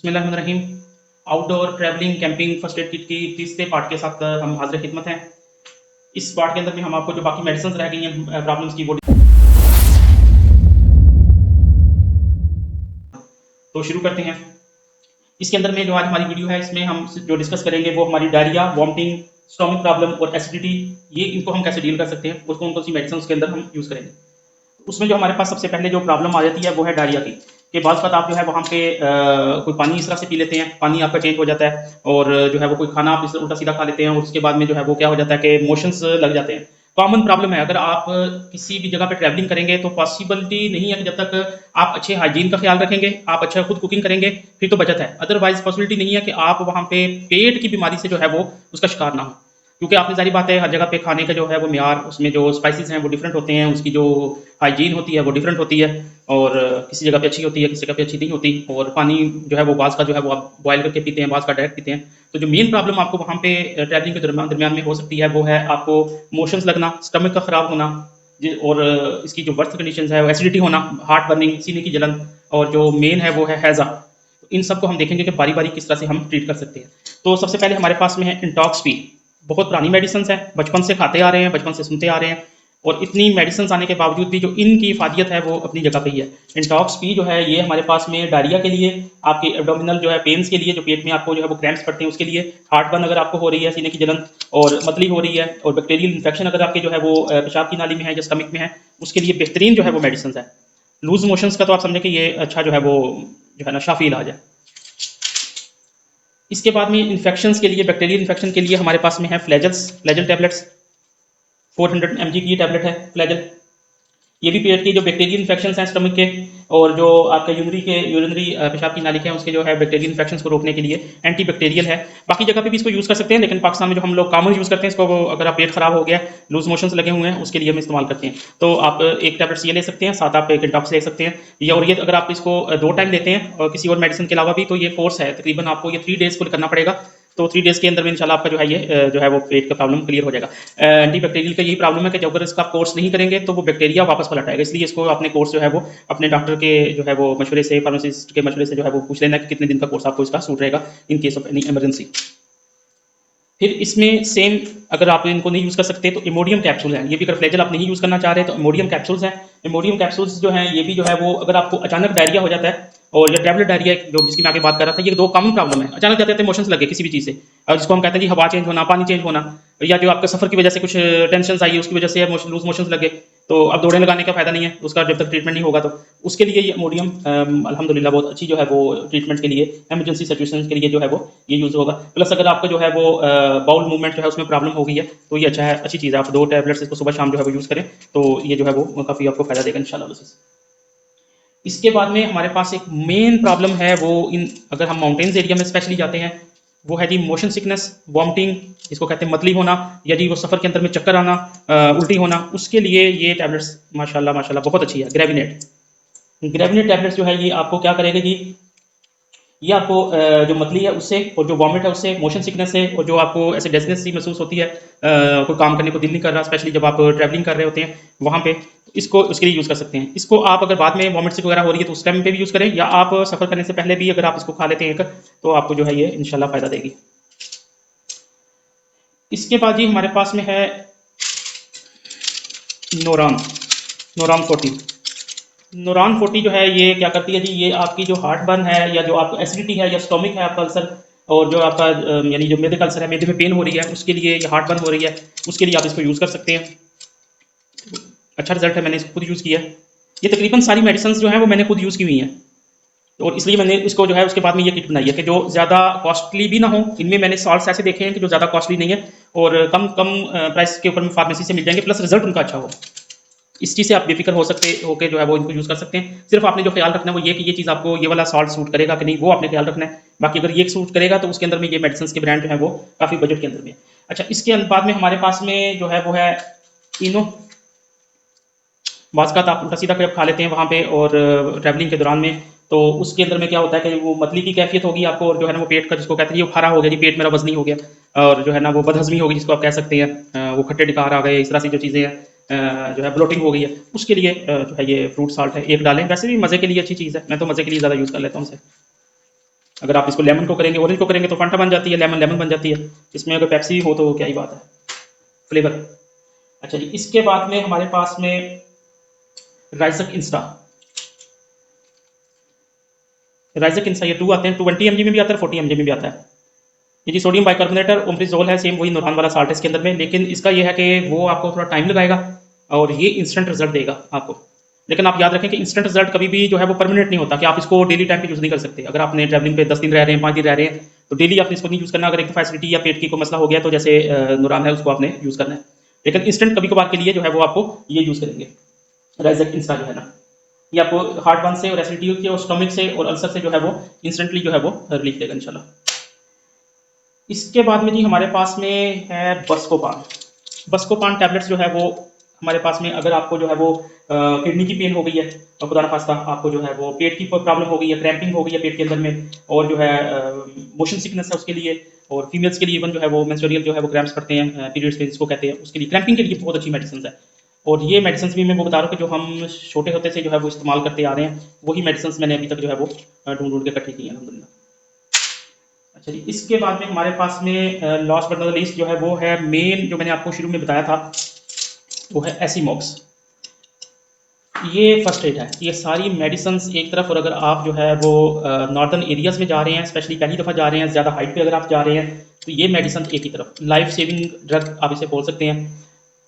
बिस्मिल्लाहिर्रहमानिर्रहीम। Outdoor travelling camping first aid kit की तीसरे पार्ट के साथ हम हाजिर खिदमत हैं। इस पार्ट के अंदर में हम आपको जो बाकी मेडिसिन रह गई हैं प्रॉब्लम्स की वो तो शुरू करते हैं। इसके अंदर में जो आज हमारी वीडियो है इसमें हम जो डिस्कस करेंगे वो हमारी डायरिया, वॉमिटिंग, स्टोमक प्रॉब्लम और एसिडिटी, ये इनको हम कैसे डील कर सकते हैं, उसको कौन सी मेडिसिन के अंदर हम यूज़ करेंगे। उसमें जो हमारे पास सबसे पहले जो प्रॉब्लम आ जाती है वो है डायरिया की। कि बाद बात आप जो है वहाँ पे कोई पानी इस तरह से पी लेते हैं, पानी आपका चेंज हो जाता है और जो है वो कोई खाना आप इस उल्टा सीधा खा लेते हैं और उसके बाद में जो है वो क्या हो जाता है कि मोशंस लग जाते हैं। कॉमन प्रॉब्लम है। अगर आप किसी भी जगह पे ट्रैवलिंग करेंगे तो पॉसिबिलिटी नहीं है कि जब तक आप अच्छे हाइजीन का ख्याल रखेंगे, आप अच्छा खुद कुकिंग करेंगे, फिर तो बचत है। अदरवाइज पॉसिबिलिटी नहीं है कि आप वहाँ पे पेट की बीमारी से जो है वो उसका शिकार ना हो। क्योंकि आपने सारी बात है, हर जगह पे खाने का जो है वो म्यार, उसमें जो स्पाइसेस हैं वो डिफरेंट होते हैं, उसकी जो हाइजीन होती है वो डिफरेंट होती है और किसी जगह पे अच्छी होती है, किसी जगह पे अच्छी नहीं होती। और पानी जो है वो बाज़ का जो है वो आप बॉयल करके पीते हैं, बाज़ का डायरेक्ट पीते हैं। तो जो मेन प्रॉब्लम आपको वहाँ पे ट्रैवलिंग के दरमियान में हो सकती है वो है आपको मोशंस लगना, स्टमक का ख़राब होना और इसकी जो बर्थ कंडीशन है वो एसिडिटी होना, हार्ट बर्निंग, सीने की जलन और जो मेन है वो है हैज़ा। तो इन सबको हम देखेंगे कि बारी बारी किस तरह से हम ट्रीट कर सकते हैं। तो सबसे पहले हमारे पास में है इंटॉक्स पी। बहुत पुरानी मेडिसिन है, बचपन से खाते आ रहे हैं, बचपन से सुनते आ रहे हैं और इतनी मेडिसिन आने के बावजूद भी जो इनकी इफादियत है वो अपनी जगह पे ही है। इंटॉक्स पी जो है ये हमारे पास में डायरिया के लिए, आपके एब्डोमिनल जो है पेन्स के लिए, जो पेट में आपको जो है वो क्रैम्प्स पड़ते हैं उसके लिए, हार्ट बर्न अगर आपको हो रही है, सीने की जलन और मतली हो रही है और बैक्टीरियल इन्फेक्शन अगर आपके जो है वो पेशाब की नाली में है या स्टमक में है, उसके लिए बेहतरीन जो है वो मेडिसिन है। लूज मोशंस का तो आप समझें कि ये अच्छा जो है वो जो है ना शाफी इलाज है। इसके बाद में इन्फेक्शंस के लिए, बैक्टीरियल इन्फेक्शन के लिए हमारे पास में है फ्लैजल्स, फ्लैजल टैबलेट्स। 400 mg की टैबलेट है फ्लैजल। ये भी पेट के जो बैक्टीरियल इन्फेक्शंस हैं स्टमक के और जो आपके यूरिनरी पेशाब की नाली के हैं उसके जो है बैक्टीरियल इन्फेक्शंस को रोकने के लिए एंटी बैक्टीरियल है। बाकी जगह पे भी इसको यूज़ कर सकते हैं, लेकिन पाकिस्तान में जो हम लोग कॉमन यूज़ करते हैं इसको, वो अगर आप पेट खराब हो गया, लूज मोशंस लगे हुए हैं, उसके लिए हम इस्तेमाल करते हैं। तो आप एक टैबलेट्स ये ले सकते हैं, साथ आप एक इंटॉक्स ले सकते हैं। ये और ये अगर आप इसको 2 टाइम लेते हैं और किसी और मेडिसिन के अलावा भी, तो ये कोर्स है तकरीबन आपको ये 3 डेज़ को करना पड़ेगा। तो 3 डेज़ के अंदर में इंशाल्लाह आपका जो है ये जो है वो पेट का प्रॉब्लम क्लियर हो जाएगा। एंटी बैक्टीरियल का यही प्रॉब्लम है कि जब अगर इसका कोर्स नहीं करेंगे तो वो बैक्टीरिया वापस पलट आएगा। इसलिए इसको अपने कोर्स जो है वो अपने डॉक्टर के जो है वो मशवरे से, फार्मासिस्ट के मशवरे से जो है वो पूछ लेना कि कितने दिन का कोर्स आपको इसका सूट रहेगा in case of any emergency. फिर इसमें सेम, अगर आप इनको नहीं यूज़ कर सकते तो इमोडियम कैप्सूल हैं। ये भी अगर फ्लैजल आप नहीं यूज़ करना चाह रहे तो इमोडियम कैप्सूल्स हैं। इमोडियम कैप्सूल्स जो हैं ये भी जो है वो, अगर आपको अचानक डायरिया हो जाता है और या टैबलेट डायरिया जो जिसकी मैं आगे बात कर रहा था, ये 2 कॉमन प्रॉब्लम है। अचानक जाते हैं मोशंस लगे किसी भी चीज़ से, और जिसको हम कहते हैं जी हवा चेंज होना, पानी चेंज होना, या जो आपका सफ़र की वजह से कुछ टेंशन आई उसकी वजह से लूज मोशंस लगे, तो अब दौड़े लगाने का फ़ायदा नहीं है उसका जब तक ट्रीटमेंट नहीं होगा। तो उसके लिए ये इमोडियम अल्हम्दुलिल्लाह बहुत अच्छी जो है वो ट्रीटमेंट के लिए, इमरजेंसी सिचुएशन के लिए जो है वो ये यूज़ होगा। प्लस अगर आपका जो है वो बाउल मूवमेंट जो है उसमें प्रॉब्लम हो गई है तो ये अच्छा है, अच्छी चीज़ है। आप 2 टैबलेट्स इसको सुबह शाम जो है वो यूज़ करें तो ये जो है वो काफ़ी आपको फ़ायदा देगा इंशाल्लाह। इसके बाद में हमारे पास एक मेन प्रॉब्लम है वो, इन अगर हम माउंटेन्स एरिया में स्पेशली जाते हैं, वो है जी मोशन सिकनेस, वॉमिटिंग, जिसको कहते हैं मतली होना, या जी वो सफ़र के अंदर में चक्कर आना, उल्टी होना। उसके लिए ये टैबलेट्स माशाल्लाह माशाल्लाह बहुत अच्छी है। ग्रेविनेट, ग्रेविनेट टैबलेट्स जो है ये आपको क्या करेगा जी, ये आपको जो मतली है उससे और जो वॉमिट है उससे, मोशन सिकनेस है और जो आपको ऐसे डेजनेस सी महसूस होती है, कोई काम करने को दिल नहीं कर रहा, स्पेशली जब आप ट्रैवलिंग कर रहे होते हैं वहाँ पे, तो इसको उसके लिए यूज़ कर सकते हैं। इसको आप अगर बाद में वॉमिट सिक वगैरह हो रही है तो उस टाइम पे भी यूज़ करें, या आप सफ़र करने से पहले भी अगर आप इसको खा लेते हैं एक, तो आपको जो है ये इंशाल्लाह फ़ायदा देगी। इसके बाद जी हमारे पास में है नोरान, नोरान 40। नोरान 40 जो है ये क्या करती है जी, ये आपकी जो हार्ट बर्न है या जो आपको एसिडिटी है या स्टोमिक है आपका अल्सर, और जो आपका यानी जो मेदे का अल्सर है, मेदे में पेन हो रही है उसके लिए, या हार्ट बर्न हो रही है उसके लिए आप इसको यूज़ कर सकते हैं। अच्छा रिजल्ट है, मैंने इसको खुद यूज़ किया है। ये तकरीबन सारी मेडिसिन जो है वो मैंने खुद यूज़ की हुई हैं, और इसलिए मैंने इसको जो है उसके बाद में ये किट बनाई है कि जो ज़्यादा कॉस्टली भी ना हो। इनमें मैंने सॉल्ट्स ऐसे देखे हैं कि जो ज़्यादा कॉस्टली नहीं है और कम कम प्राइस के ऊपर में फार्मेसी से मिल जाएंगे, प्लस रिजल्ट उनका अच्छा हो। इस चीज़ से आप बेफिक्र हो सकते हो के जो है वो इनको यूज़ कर सकते हैं। सिर्फ आपने जो ख्याल रखना है वो ये कि ये चीज़ आपको ये वाला सॉल्ट सूट करेगा कि नहीं, वो आपने ख्याल रखना है। बाकी अगर ये सूट करेगा तो उसके अंदर में ये मेडिसिन के ब्रांड जो है वो काफ़ी बजट के अंदर में। अच्छा, इसके बाद में हमारे पास में जो है वो है इनो। बाज़ आप उल्टा सीधा खा लेते हैं वहाँ पे और ट्रैवलिंग के दौरान में, तो उसके अंदर में क्या होता है कि वो मतली की कैफियत होगी आपको, और जो है ना वो पेट का, जिसको कहते हैं ये फारा हो गया जी, पेट मेरा वजनी हो गया, और जो है ना वो बदहजमी होगी जिसको आप कह सकते हैं, वो खट्टे डिकार आ गए, इस तरह से जो चीज़ें हैं, जो है ब्लोटिंग हो गई है, उसके लिए जो है ये फ्रूट साल्ट है, एक डालें। वैसे भी मज़े के लिए अच्छी चीज़ है, मैं तो मज़े के लिए ज़्यादा यूज़ कर लेता हूँ उसे। अगर आप इसको लेमन को करेंगे, ऑरेंज को करेंगे तो फंटा बन जाती है, लेमन लेमन बन जाती है। इसमें अगर पेप्सी हो तो क्या ही बात है, फ्लेवर। अच्छा जी, इसके बाद में हमारे पास में राइजक इंस्टा, राइजक इंस्टा ये 2 आते हैं, 20 mg में भी आता है, 40 mg में भी आता है। ये जी सोडियम बाइकार्बोनेट और ओमेप्रिजोल है, सेम वही नूरान वाला साल्ट है इसके अंदर में, लेकिन इसका ये है कि वो आपको थोड़ा टाइम लगाएगा और ये इंस्टेंट रिजल्ट देगा आपको। लेकिन आप याद रखें कि इंस्टेंट रिजल्ट कभी भी जो है वो परमानेंट नहीं होता, कि आप इसको डेली टाइम पे यूज़ नहीं कर सकते। अगर आपने ट्रैवलिंग पे 10 दिन रह रहे हैं, 5 दिन रह रहे हैं, तो डेली आपने इसको नहीं यूज़ करना। अगर एक फैसिलिटी या पेट की कोई मसला हो गया तो जैसे नूरान है उसको आपने यूज़ करना है, लेकिन इंस्टेंट कभी कभार के लिए जो है वो आपको ये यूज़ करेंगे राइजक इंस्टा जो है ना, ये आपको हार्ट बर्न से और एसिडिटी के और स्टमक से और अल्सर से जो है वो इंस्टेंटली जो है वो रिलीफ देगा इंशाल्लाह। इसके बाद में जी हमारे पास में है बस्कोपान। बस्कोपान टैबलेट्स जो है वो हमारे पास में, अगर आपको जो है वो किडनी की पेन हो गई है और खुदा न खास्ता आपको जो है वो पेट की प्रॉब्लम हो गई है, क्रैम्पिंग हो गई है पेट के अंदर में, और जो है मोशन सिकनेस है उसके लिए, और फीमेल्स के लिए इवन जो है वो मेंस्ट्रुअल जो है वो क्रैम्प्स पड़ते हैं पीरियड्स में जिसको कहते हैं, उसके लिए क्रैम्पिंग के लिए बहुत अच्छी मेडिसिन है। और ये मेडिसिन भी मैं वो बता रहा हूँ कि जो हम छोटे होते से जो है वो इस्तेमाल करते आ रहे हैं, वही मेडिसिन मैंने अभी तक जो है वो ढूंढ ढूंढ के इकट्ठी की है अल्हम्दुलिल्लाह। अच्छा जी, इसके बाद में हमारे पास में लास्ट बट नॉट लीस्ट जो है वो है मेन, जो मैंने आपको शुरू में बताया था, वो है एसीमॉक्स। ये फर्स्ट एड है, ये सारी मेडिसिन एक तरफ। और अगर आप जो है वो नॉर्दर्न एरियाज में जा रहे हैं, स्पेशली पहली दफ़ा जा रहे हैं, ज़्यादा हाइट पे अगर आप जा रहे हैं, तो ये मेडिसिन एक ही तरफ, लाइफ सेविंग ड्रग आप इसे बोल सकते हैं।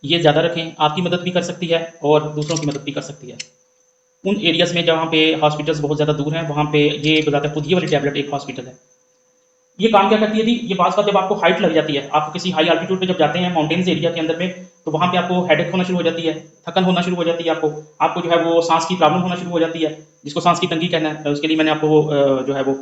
ये ज़्यादा रखें, आपकी मदद भी कर सकती है और दूसरों की मदद भी कर सकती है। उन एरियाज़ में जहाँ पे हॉस्पिटल्स बहुत ज़्यादा दूर हैं, वहाँ पे ये बताता है, खुद ये वाली टैबलेट एक हॉस्पिटल है। ये काम क्या करती है जी, ये बात जब आपको हाइट लग जाती है, आप किसी हाई एल्टीट्यूड पे जब जाते हैं माउंटेन्स एरिया के अंदर में, तो वहाँ पे आपको हेडेक होना शुरू हो जाती है, थकन होना शुरू हो जाती है, आपको जो है वो सांस की प्रॉब्लम होना शुरू हो जाती है, जिसको सांस की तंगी कहना है। उसके लिए मैंने आपको जो है वो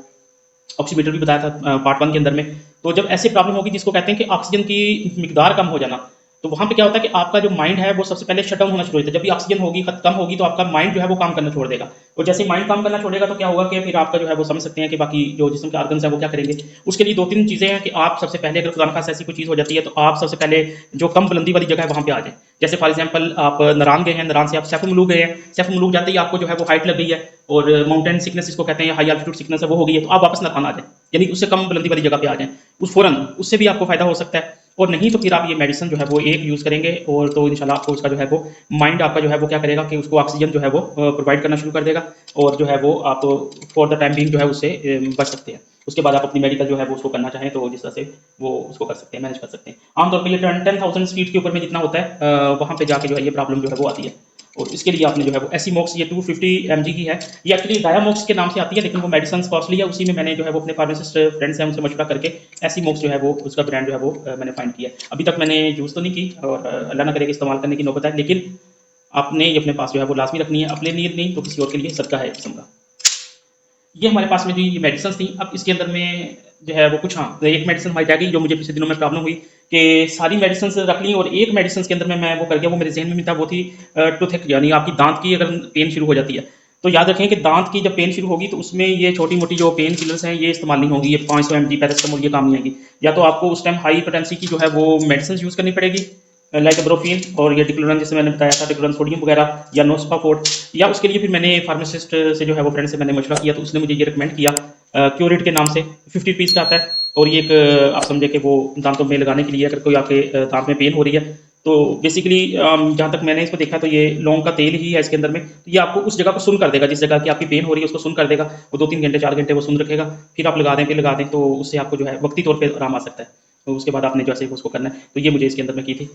ऑक्सीमीटर भी बताया था पार्ट 1 के अंदर में। तो जब ऐसी प्रॉब्लम होगी जिसको कहते हैं कि ऑक्सीजन की मिकदार कम हो जाना, तो वहाँ पे क्या होता है कि आपका जो माइंड है वो सबसे पहले शट डाउन होना शुरू होता है। जब भी ऑक्सीजन होगी कम होगी तो आपका माइंड जो है वो काम करना छोड़ देगा। और जैसे माइंड काम करना छोड़ेगा तो क्या होगा कि फिर आपका जो है वो समझ सकते हैं कि बाकी जो जिस्म के ऑर्गन्स हैं वो क्या करेंगे। उसके लिए 2-3 चीज़ें हैं कि आप सबसे पहले, अगर खुदा न खास्ता ऐसी कोई चीज़ हो जाती है, तो आप सबसे पहले जो कम बुलंदी वाली जगह है वहाँ पे आ जाए। जैसे फॉर एग्जाम्पल आप नारान गए हैं, नारान से आप सैफ मुलूक गए हैं, सैफ मुलूक जाते ही आपको जो है वो हाइट लग गई है और माउंटेन सिकनेस जिसको कहते हैं, हाई एल्टीट्यूड सिकनेस है, वो हो गई है, तो आप वापस नारान आ जाए, यानी कि उससे कम बुलंदी वाली जगह पे आ जाएं उस फौरन, उससे भी आपको फायदा हो सकता है। और नहीं तो फिर आप ये मेडिसिन जो है वो एक यूज़ करेंगे, और तो इंशाल्लाह आपको उसका जो है वो माइंड आपका जो है वो क्या करेगा कि उसको ऑक्सीजन जो है वो प्रोवाइड करना शुरू कर देगा, और जो है वो आप फॉर द टाइम बिंग जो है उससे बच सकते हैं। उसके बाद आप अपनी मेडिकल जो है वो उसको करना चाहें तो जिस तरह से वो उसको कर सकते हैं, मैनेज कर सकते हैं। आमतौर पर ये 10,000 फीट के ऊपर में जितना होता है वहाँ पे जाके जो है ये प्रॉब्लम जो है वो आती है। और इसके लिए आपने जो है वो एसीमॉक्स, ये 250 mg की है, ये एक्चुअली डायामॉक्स के नाम से आती है, लेकिन वो मेडिसिन कॉस्टली है। उसी में मैंने जो है वो अपने फार्मासिस्ट फ्रेंड्स हैं उनसे मशवरा करके एसीमॉक्स जो है वो उसका ब्रांड जो है वो मैंने फाइंड किया। अभी तक मैंने यूज़ तो नहीं की और अल्लाह ना करे कि इस्तेमाल करने की नौबत है, लेकिन आपने ये अपने पास जो है वो लाजमी रखनी है, अपने लिए नहीं तो किसी और के लिए सदका है किस्म का। ये हमारे पास में जो ये मेडिसिन थी, अब इसके अंदर में जो है वो कुछ, हाँ, एक मेडिसिन हमारी रह गई जो मुझे पिछले दिनों में प्रॉब्लम हुई कि सारी मेडिसिन रख ली, और एक मेडिसिन के अंदर में मैं वो कर गया, वो मेरे जहन में था, वो थी टूथ, यानी आपकी दांत की अगर पेन शुरू हो जाती है, तो याद रखें कि दांत की जब पेन शुरू होगी तो उसमें ये छोटी मोटी जो पेन किलर्स हैं ये इस्तेमाल नहीं होंगी, ये 500 mg पैरासिटामोल ये काम नहीं आएगी। या तो आपको उस टाइम हाई पोटेंसी की जो है वो मेडिसिन यूज़ करनी पड़ेगी, लाइक ब्रोफीन और ये डिक्लोरन, जैसे मैंने बताया था, डिक्लोरन सोडियम वगैरह, या नोस्पाफोर्ड। या उसके लिए फिर मैंने फार्मासिस्ट से जो है वो फ्रेंड से मैंने मशवरा किया, तो उसने मुझे ये रिकमेंड किया क्योरिट के नाम से, 50 रुपीज़ का आता है। और ये एक आप समझे कि वो दांतों में लगाने के लिए, अगर कोई आपके दांत में पेन हो रही है, तो बेसिकली जहाँ तक मैंने इसको देखा तो ये लौंग का तेल ही है इसके अंदर में, तो ये आपको उस जगह को सुन कर देगा, जिस जगह की आपकी पेन हो रही है उसको सुन कर देगा। वो 2-3 घंटे 4 घंटे वो सुन रखेगा, फिर आप लगा दें, फिर लगा दें, तो उससे आपको जो है वक्ती तौर पर आराम आ सकता है। तो उसके बाद आपने जैसे उसको करना है, तो ये मुझे इसके अंदर में की थी।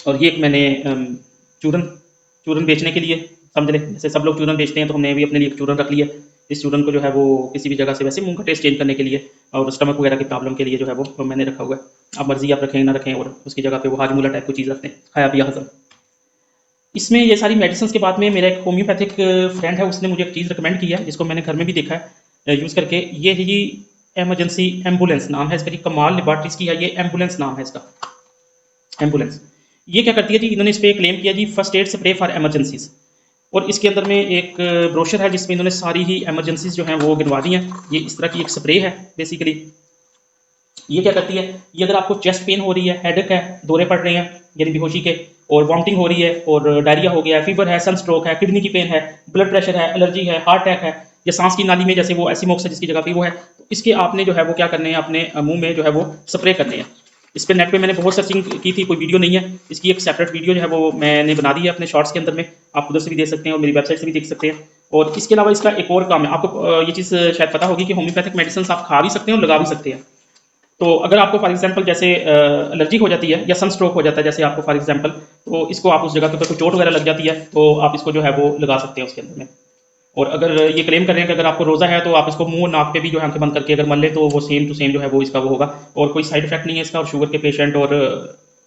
और ये एक मैंने चूरन चूरन बेचने के लिए, समझ लें जैसे सब लोग चूरन बेचते हैं, तो हमने भी अपने लिए एक चूरन रख लिया। इस चूरन को जो है वो किसी भी जगह से, वैसे मुंह का टेस्ट चेंज करने के लिए और स्टमक वगैरह की प्रॉब्लम के लिए जो है वो मैंने रखा हुआ है। आप मर्जी आप रखें ना रखें, और उसकी जगह पे वो हाजमूला टाइप की चीज़ रखते हैं, खाया पिया हजम। इसमें ये सारी मेडिसिन के बाद में मेरा एक होम्योपैथिक फ्रेंड है, उसने मुझे एक चीज़ रिकमेंड की है, जिसको मैंने घर में भी देखा है यूज़ करके। ये है जी एमरजेंसी एम्बुलेंस नाम है इसका जी, कमाल लेबॉर्ट्रीज की है ये, एम्बुलेंस नाम है इसका, एम्बुलेंस। ये क्या करती है जी, इन्होंने इस पर क्लेम किया जी, first aid spray for emergencies. और इसके अंदर में एक ब्रोशर है जिसमें इन्होंने सारी ही एमरजेंसीज जो हैं वो गिनवा दी हैं। ये इस तरह की एक स्प्रे है बेसिकली। ये क्या करती है, ये अगर आपको चेस्ट पेन हो रही है, हेडेक है, दौरे पड़ रहे हैं यानी बेहोशी के, और वॉमिटिंग हो रही है, और डायरिया हो गया है, फीवर है, सन स्ट्रोक है, किडनी की पेन है, ब्लड प्रेशर है, एलर्जी है, हार्ट अटैक है, या सांस की नाली में जैसे वो एसीमोक्स है जिसकी जगह पे वो है, तो इसके आपने जो है वो क्या करने हैं, अपने मुंह में जो है वो स्प्रे करने हैं। इस पे नेट पे मैंने बहुत सर्चिंग की थी, कोई वीडियो नहीं है। इसकी एक सेपरेट वीडियो जो है वो मैंने बना दी है अपने शॉर्ट्स के अंदर में, आप उधर से भी देख सकते हैं और मेरी वेबसाइट से भी देख सकते हैं। और इसके अलावा इसका एक और काम है, आपको ये चीज़ शायद पता होगी कि होम्योपैथिक मेडिसिन आप खा भी सकते हैं और लगा भी सकते हैं। तो अगर आपको फॉर एग्जांपल जैसे एलर्जी हो जाती है या सन स्ट्रोक हो जाता है जैसे आपको फॉर एग्जांपल, तो इसको आप उस जगह के ऊपर कोई चोट वगैरह लग जाती है तो आप इसको जो है वो लगा सकते हैं उसके अंदर में। और अगर ये क्लेम कर रहे हैं कि अगर आपको रोज़ा है तो आप इसको मुंह और नाक पे भी जो है आंखें बंद करके अगर मल लें तो वो सेम टू सेम जो है वो इसका वो होगा, और कोई साइड इफेक्ट नहीं है इसका। और शुगर के पेशेंट और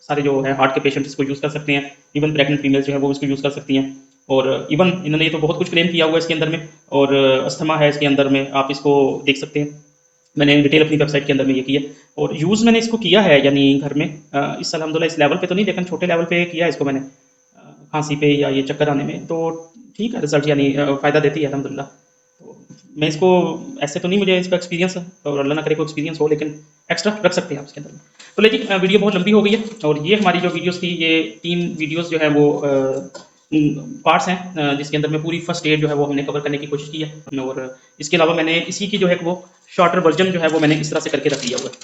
सारे जो है हार्ट के पेशेंट इसको यूज़ कर सकते हैं, इवन प्रेग्नेंट फीमेल्स जो है वो इसको यूज़ कर सकती हैं। और इवन इन्होंने ये तो बहुत कुछ क्लेम किया हुआ है इसके अंदर में, और अस्थमा है इसके अंदर में, आप इसको देख सकते हैं। मैंने डिटेल अपनी वेबसाइट के अंदर में ये किया, और यूज़ मैंने इसको किया है यानी घर में इस अल्हम्दुलिल्लाह इस लेवल पे तो नहीं लेकिन छोटे लेवल पे किया है इसको मैंने, खांसी पे या ये चक्कर आने में, तो ठीक है रिजल्ट यानी फ़ायदा देती है अल्हम्दुलिल्लाह। तो मैं इसको ऐसे तो नहीं मुझे इसका एक्सपीरियंस है और अल्लाह ना करे कोई एक्सपीरियंस हो, लेकिन एक्स्ट्रा रख सकते हैं आप इसके अंदर में। तो लेकिन वीडियो बहुत लंबी हो गई है, और ये हमारी जो वीडियोस थी ये 3 वीडियोस जो है वो पार्ट्स हैं, जिसके अंदर में पूरी फर्स्ट एड जो है वो हमने कवर करने की कोशिश की है। और इसके अलावा मैंने इसी की जो है वो शॉर्टर वर्जन जो है वो मैंने इस तरह से करके रख लिया हुआ है।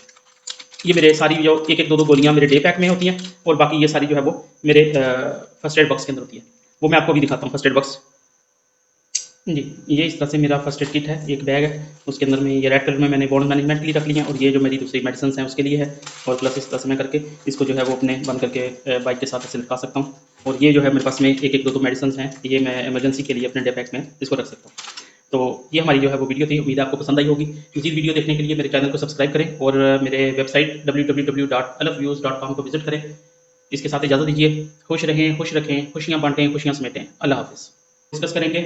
ये मेरे सारी जो एक एक दो दो गोलियाँ मेरे डे पैक में होती हैं, और बाकी ये सारी जो है वो मेरे फर्स्ट एड बॉक्स के अंदर होती है। वो मैं आपको भी दिखाता हूँ फर्स्ट एड बॉक्स जी। ये इस तरह से मेरा फर्स्ट एड किट है, एक बैग है, उसके अंदर में ये रेड कलर में मैंने बॉन्ड मैनेजमेंट के लिए रख लिया है, और ये जो मेरी दूसरी मेडिसिन हैं उसके लिए है। और प्लस इस तरह से मैं करके इसको जो है वो अपने बंद करके बाइक के साथ ऐसे लटका सकता हूँ। और ये जो है मेरे पास में एक एक दो दो मेडिसिन हैं, ये मैं इमरजेंसी के लिए अपने डे पैक में इसको रख सकता हूँ। तो ये हमारी जो है वो वीडियो थी, उम्मीद है आपको पसंद आई होगी। मज़ीद वीडियो देखने के लिए मेरे चैनल को सब्सक्राइब करें और मेरे वेबसाइट www.alafviews.com को विजिट करें। इसके साथ इजाज़त दीजिए। खुश रहें, खुश रखें, खुशियाँ बांटें, खुशियाँ समेटें। अल्लाह हाफ़िज़। डिस्कस करेंगे